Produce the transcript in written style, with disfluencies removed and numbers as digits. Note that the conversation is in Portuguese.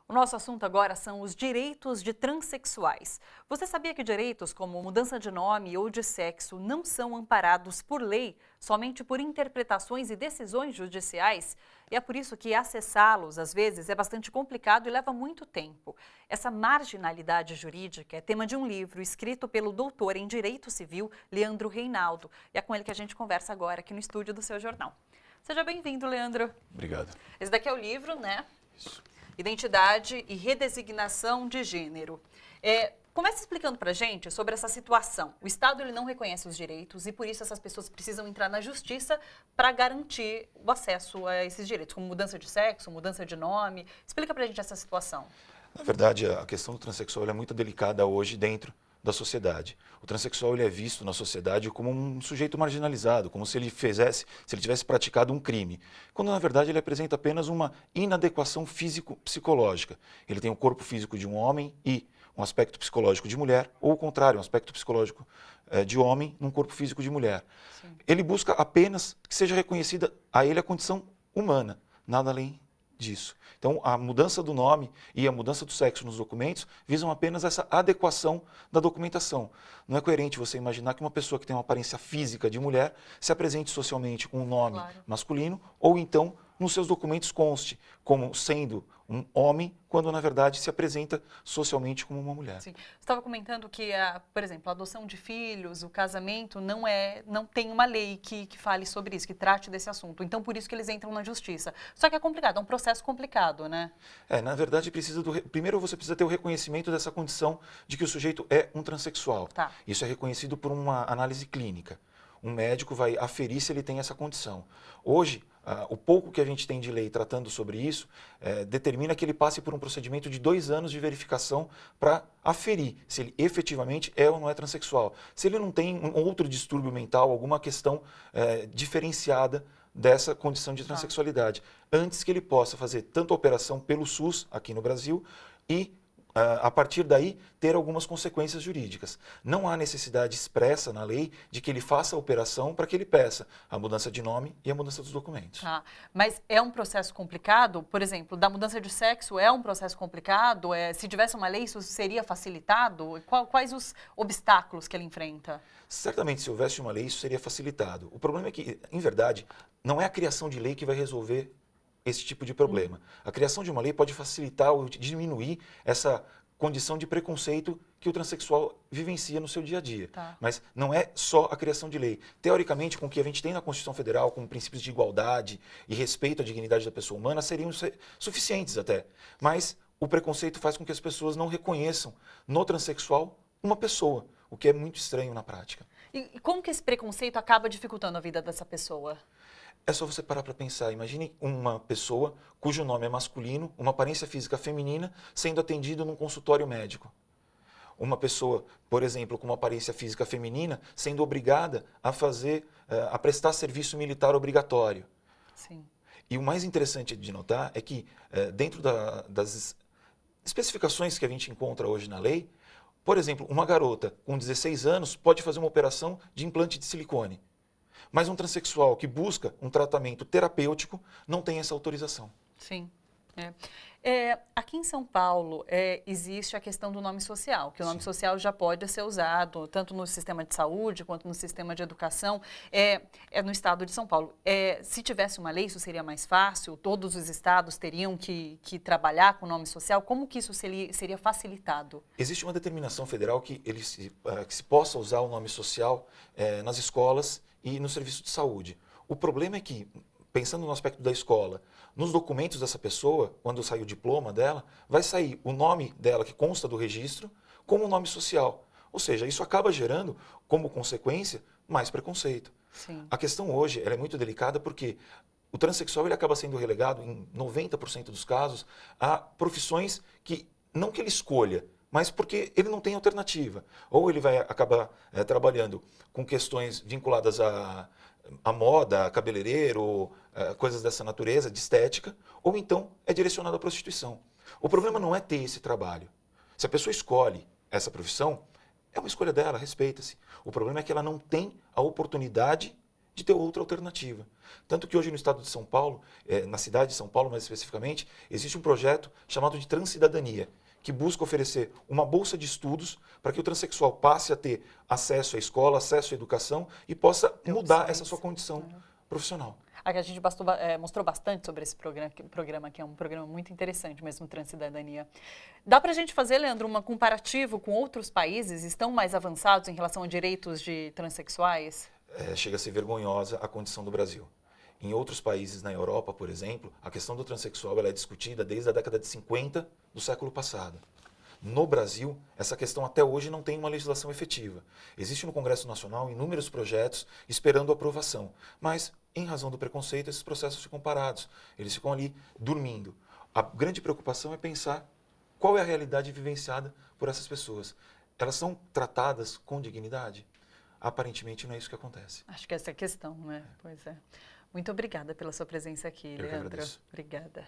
O nosso assunto agora são os direitos de transexuais. Você sabia que direitos como mudança de nome ou de sexo não são amparados por lei, somente por interpretações e decisões judiciais? E é por isso que acessá-los, às vezes, é bastante complicado e leva muito tempo. Essa marginalidade jurídica é tema de um livro escrito pelo doutor em Direito Civil, Leandro Reinaldo. E é com ele que a gente conversa agora aqui no estúdio do seu jornal. Seja bem-vindo, Leandro. Obrigado. Esse daqui é o livro, né? Isso. Identidade e redesignação de gênero. Comece explicando para a gente sobre essa situação. O Estado ele não reconhece os direitos e, por isso, essas pessoas precisam entrar na justiça para garantir o acesso a esses direitos, como mudança de sexo, mudança de nome. Explica para a gente essa situação. Na verdade, a questão do transexual é muito delicada hoje dentro da sociedade. O transexual ele é visto na sociedade como um sujeito marginalizado, como se ele tivesse praticado um crime, quando na verdade ele apresenta apenas uma inadequação físico-psicológica. Ele tem o corpo físico de um homem e um aspecto psicológico de mulher, ou o contrário, um aspecto psicológico de homem num corpo físico de mulher. Sim. Ele busca apenas que seja reconhecida a ele a condição humana, nada além disso. Então, a mudança do nome e a mudança do sexo nos documentos visam apenas essa adequação da documentação. Não é coerente você imaginar que uma pessoa que tem uma aparência física de mulher se apresente socialmente com um nome masculino ou então nos seus documentos conste como sendo um homem, quando na verdade se apresenta socialmente como uma mulher. Sim. Você estava comentando que, por exemplo, a adoção de filhos, o casamento, não tem uma lei que fale sobre isso, que trate desse assunto. Então, por isso que eles entram na justiça. Só que é complicado, é um processo complicado, né? Na verdade, primeiro você precisa ter o reconhecimento dessa condição de que o sujeito é um transexual. Tá. Isso é reconhecido por uma análise clínica. Um médico vai aferir se ele tem essa condição. Hoje, o pouco que a gente tem de lei tratando sobre isso determina que ele passe por um procedimento de 2 anos de verificação para aferir se ele efetivamente é ou não é transexual. Se ele não tem um outro distúrbio mental, alguma questão diferenciada dessa condição de transexualidade, antes que ele possa fazer tanto a operação pelo SUS aqui no Brasil e a partir daí, ter algumas consequências jurídicas. Não há necessidade expressa na lei de que ele faça a operação para que ele peça a mudança de nome e a mudança dos documentos. Tá. Mas é um processo complicado? Por exemplo, da mudança de sexo é um processo complicado? Se tivesse uma lei, isso seria facilitado? Quais os obstáculos que ele enfrenta? Certamente, se houvesse uma lei, isso seria facilitado. O problema é que, em verdade, não é a criação de lei que vai resolver esse tipo de problema. A criação de uma lei pode facilitar ou diminuir essa condição de preconceito que o transexual vivencia no seu dia a dia. Tá. Mas não é só a criação de lei. Teoricamente, com o que a gente tem na Constituição Federal, como princípios de igualdade e respeito à dignidade da pessoa humana, seriam suficientes até. Mas o preconceito faz com que as pessoas não reconheçam no transexual uma pessoa, o que é muito estranho na prática. E como que esse preconceito acaba dificultando a vida dessa pessoa? É só você parar para pensar. Imagine uma pessoa cujo nome é masculino, uma aparência física feminina, sendo atendido num consultório médico. Uma pessoa, por exemplo, com uma aparência física feminina, sendo obrigada a prestar serviço militar obrigatório. Sim. E o mais interessante de notar é que, dentro das especificações que a gente encontra hoje na lei, por exemplo, uma garota com 16 anos pode fazer uma operação de implante de silicone. Mas um transexual que busca um tratamento terapêutico não tem essa autorização. Sim. Aqui em São Paulo existe a questão do nome social, que o nome social já pode ser usado tanto no sistema de saúde quanto no sistema de educação, no estado de São Paulo. Se tivesse uma lei, isso seria mais fácil? Todos os estados teriam que trabalhar com o nome social? Como que isso seria facilitado? Existe uma determinação federal que se possa usar o nome social nas escolas e no serviço de saúde. O problema é que, pensando no aspecto da escola, nos documentos dessa pessoa, quando sai o diploma dela, vai sair o nome dela que consta do registro como nome social. Ou seja, isso acaba gerando, como consequência, mais preconceito. Sim. A questão hoje ela é muito delicada porque o transexual ele acaba sendo relegado, em 90% dos casos, a profissões que, não que ele escolha, mas porque ele não tem alternativa. Ou ele vai acabar trabalhando com questões vinculadas a moda, cabeleireiro, coisas dessa natureza, de estética, ou então é direcionado à prostituição. O problema não é ter esse trabalho. Se a pessoa escolhe essa profissão, é uma escolha dela, respeita-se. O problema é que ela não tem a oportunidade de ter outra alternativa. Tanto que hoje no estado de São Paulo, na cidade de São Paulo mais especificamente, existe um projeto chamado de Transcidadania, que busca oferecer uma bolsa de estudos para que o transexual passe a ter acesso à escola, acesso à educação e possa mudar essa sua condição profissional. Aqui a gente mostrou bastante sobre esse programa, que é um programa muito interessante mesmo, Transcidadania. Dá para a gente fazer, Leandro, um comparativo com outros países? Estão mais avançados em relação a direitos de transexuais? Chega a ser vergonhosa a condição do Brasil. Em outros países na Europa, por exemplo, a questão do transexual ela é discutida desde a década de 50 do século passado. No Brasil, essa questão até hoje não tem uma legislação efetiva. Existe no Congresso Nacional inúmeros projetos esperando aprovação, mas, em razão do preconceito, esses processos ficam parados, eles ficam ali dormindo. A grande preocupação é pensar qual é a realidade vivenciada por essas pessoas. Elas são tratadas com dignidade? Aparentemente não é isso que acontece. Acho que essa é a questão, né? Pois é. Muito obrigada pela sua presença aqui, Eu que Leandro. agradeço. Obrigada.